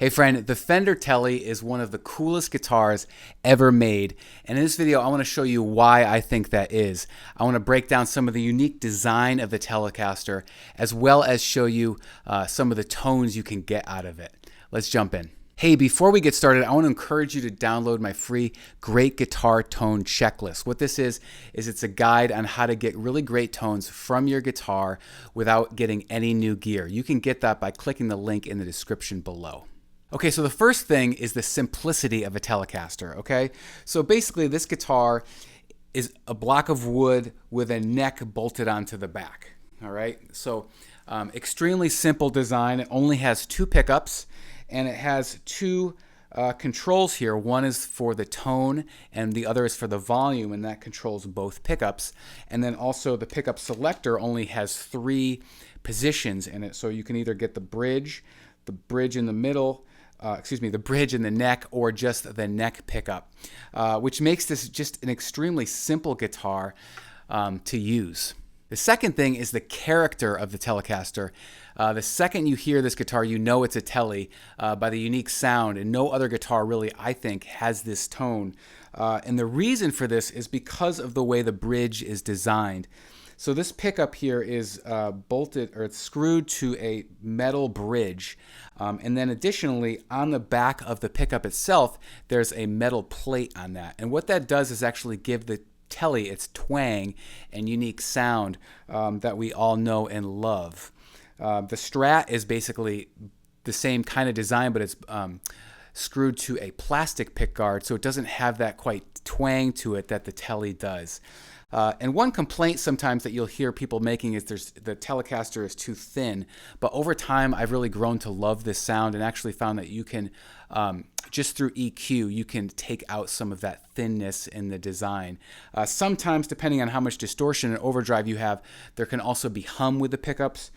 Hey friend, the Fender Tele is one of the coolest guitars ever made, and in this video I want to show you why I think that is. I want to break down some of the unique design of the Telecaster, as well as show you some of the tones you can get out of it. Let's jump in. Hey, before we get started, I want to encourage you to download my free Great Guitar Tone Checklist. What this is it's a guide on how to get really great tones from your guitar without getting any new gear. You can get that by clicking the link in the description below. Okay, so the first thing is the simplicity of a Telecaster, okay? So basically this guitar is a block of wood with a neck bolted onto the back, all right? So extremely simple design. It only has two pickups and it has two controls here. One is for the tone and the other is for the volume, and that controls both pickups. And then also the pickup selector only has three positions in it, so you can either get the bridge in the middle, the bridge in the neck, or just the neck pickup, which makes this just an extremely simple guitar to use. The second thing is the character of the Telecaster. The second you hear this guitar, you know it's a Tele by the unique sound, and no other guitar really, I think, has this tone. And the reason for this is because of the way the bridge is designed. So this pickup here is bolted, or it's screwed to a metal bridge. And then additionally, on the back of the pickup itself, there's a metal plate on that. And what that does is actually give the Tele its twang and unique sound that we all know and love. The Strat is basically the same kind of design, but it's screwed to a plastic pickguard, so it doesn't have that quite twang to it that the Tele does. And one complaint sometimes that you'll hear people making is the Telecaster is too thin. But over time, I've really grown to love this sound and actually found that you can, just through EQ, you can take out some of that thinness in the design. Sometimes, depending on how much distortion and overdrive you have, there can also be hum with the pickups.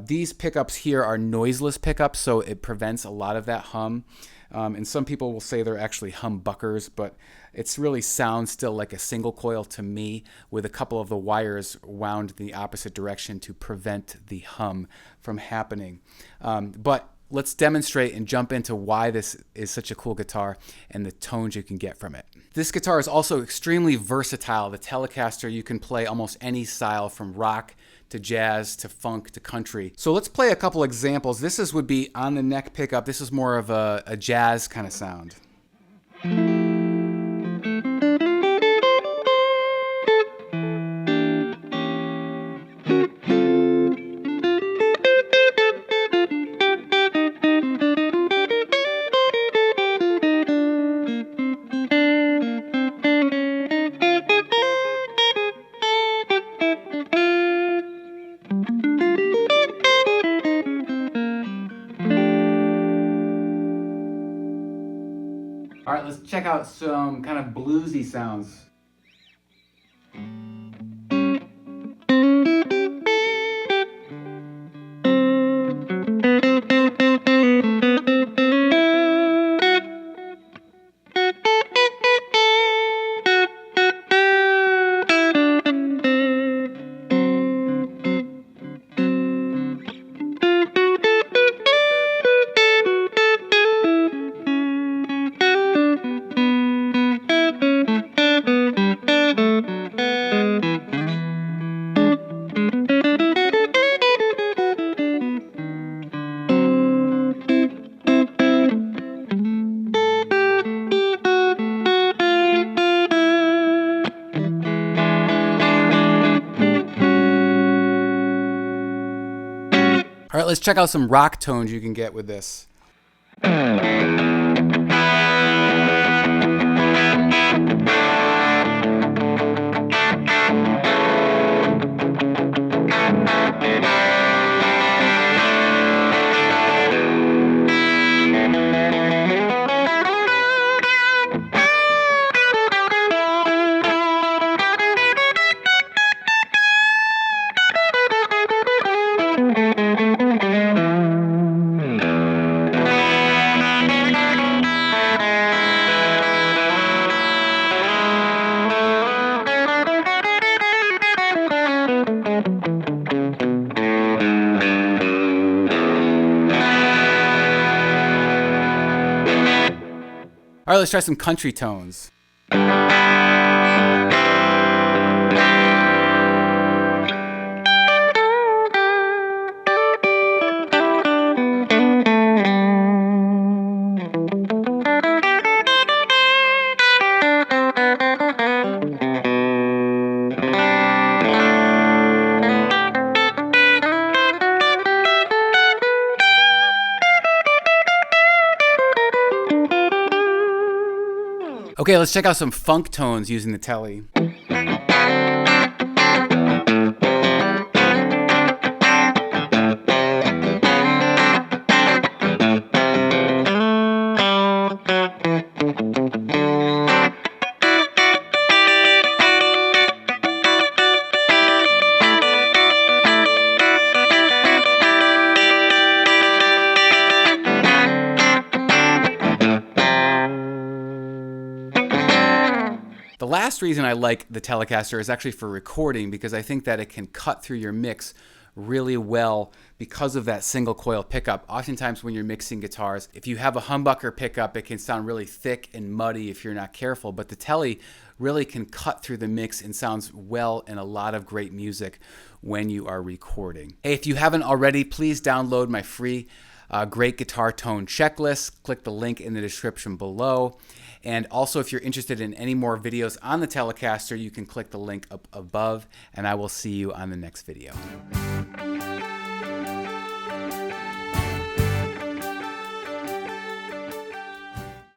These pickups here are noiseless pickups, so it prevents a lot of that hum. And some people will say they're actually humbuckers, but it's really sounds still like a single coil to me, with a couple of the wires wound in the opposite direction to prevent the hum from happening. But let's demonstrate and jump into why this is such a cool guitar and the tones you can get from it. This guitar is also extremely versatile. The Telecaster, you can play almost any style from rock to jazz to funk to country. So let's play a couple examples. This would be on the neck pickup. This is more of a jazz kind of sound. All right, let's check out some kind of bluesy sounds. All right, let's check out some rock tones you can get with this. All right, let's try some country tones. Okay, let's check out some funk tones using the Tele. The last reason I like the Telecaster is actually for recording, because I think that it can cut through your mix really well because of that single coil pickup. Oftentimes when you're mixing guitars, if you have a humbucker pickup, it can sound really thick and muddy if you're not careful, but the Tele really can cut through the mix and sounds well in a lot of great music when you are recording. Hey, if you haven't already, please download my free Great Guitar Tone Checklist. Click the link in the description below. And also, if you're interested in any more videos on the Telecaster, you can click the link up above, and I will see you on the next video.